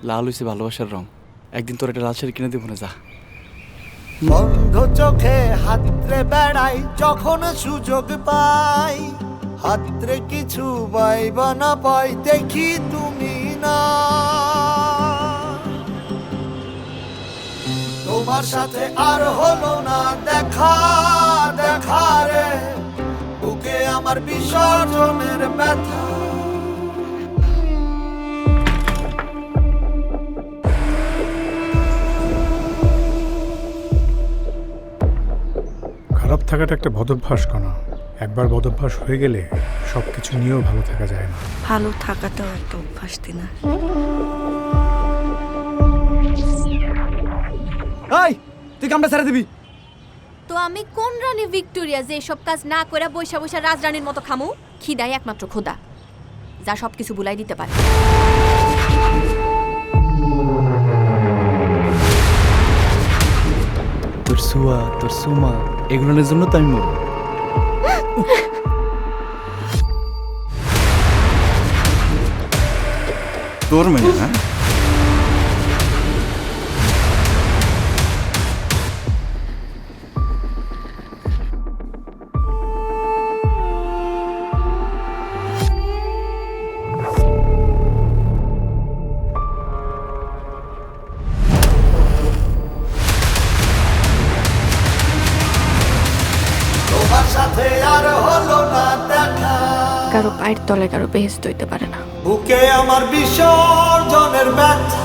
লাল হইছে ভালোবাসার রং। একদিন তোর একটা লাল শাড়ি কিনে দেবো না, যা। বন্ধ চোখে হাতরে বেড়াই যখন সুযোগ পাই, হাতরে কিছু পাইবা না পাই দেখি তুমি না। তোমার সাথে আর হলো না দেখা, দেখা রে বুকে আমার বিসর্জনের ব্যথা। খারাপ থাকাটা একটা বদভ্যাস কণা। একবার বদভ্যাস হয়ে গেলে সব কিছু নিয়েও ভালো থাকা যায় না। ভালো থাকাটাও একটা অভ্যাস দিনা। এই তুই কামটা ছেড়ে দিবি। তো আমি কোন রানী ভিক্টোরিয়া যে এসব কাজ না করে বৈশা বৈশা রাজরানীর মতো খামু? খিদাই একমাত্র খোদা, যা সবকিছু বুলাই দিতে পারে। তোর সুয়া, তোর সুমা, এগুলোর জন্য তো আমি মরব। তোর মেয়ে, হ্যাঁ? তোমার সাথে আর হলো না দেখা, কারো পায়ের তলায় কারো বেহেস্ত হইতে পারে না। বুকে আমার বিসর্জনের ব্যথা।